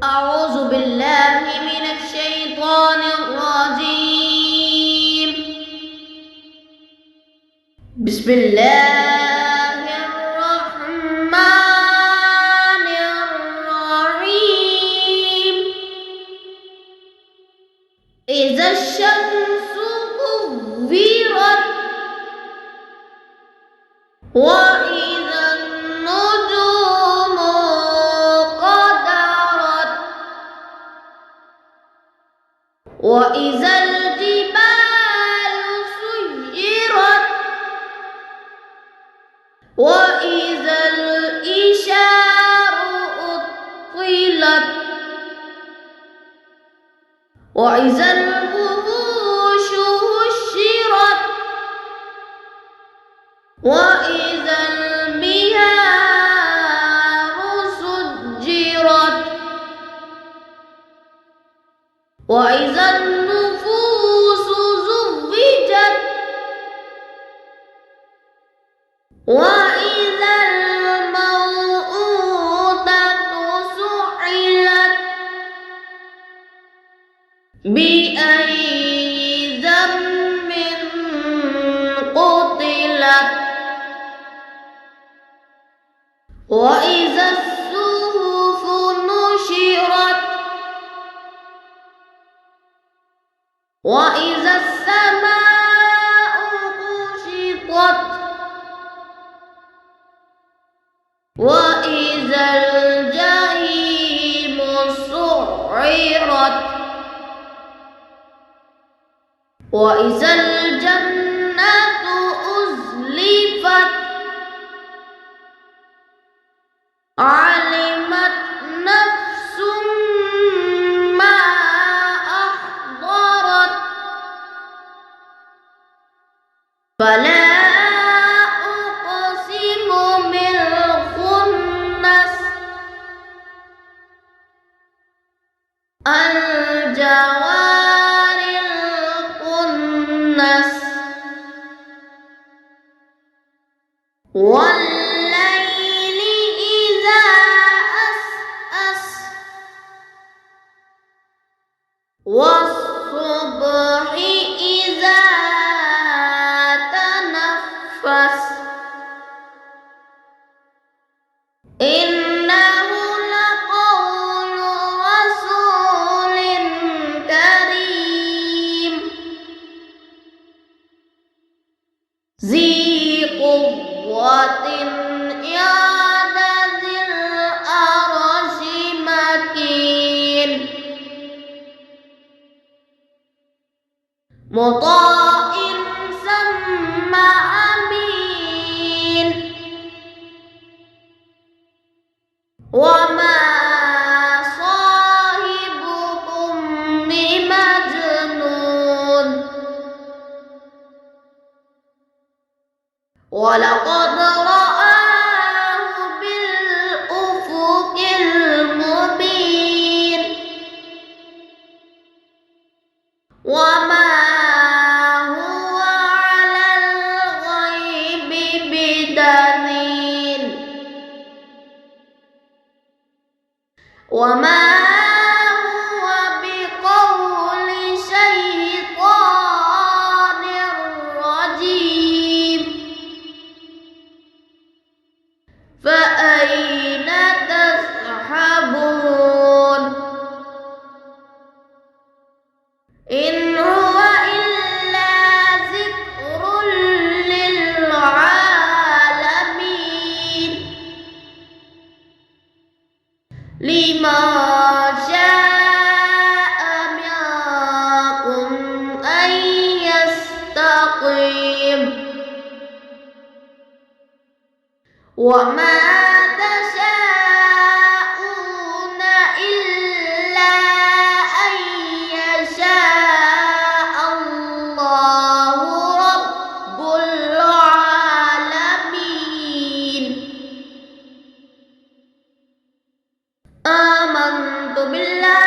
أعوذ بالله من الشيطان الرجيم. بسم الله الرحمن الرحيم. إذا الشمس كورت وإذا النجوم قدرت وإذا الجبال سيرت وإذا الإشار أطلت وإذا الوحوش حشرت وإذا البحار سجرت وإذا النفوس زوجت وإذا الموءودة سئلت بأي ذنب قتلت وإذا الصحف نشرت وإذا السماء كشطت وإذا الجحيم سعرت وإذا الجنة أزلفت علمت نفس ما أحضرت فلا أقسم بالخنس الجوار الكنس والليل إذا أسأس والصبح إذا تنفس إنه لقول رسول كريم ذي قوة عند ذي العرش مكين مطاع ثم أمين وما صاحبكم بمجنون ولقد رآه بالأفق المبين وما هو على الغيب بدليل وما هو بقول شيطان رجيم فأين تذهبون إن هو إلا ذكر للعالمين لمن شاء منكم أن يستقيم وما تشاءون إلا أن يشاء الله رب العالمين آمنت بالله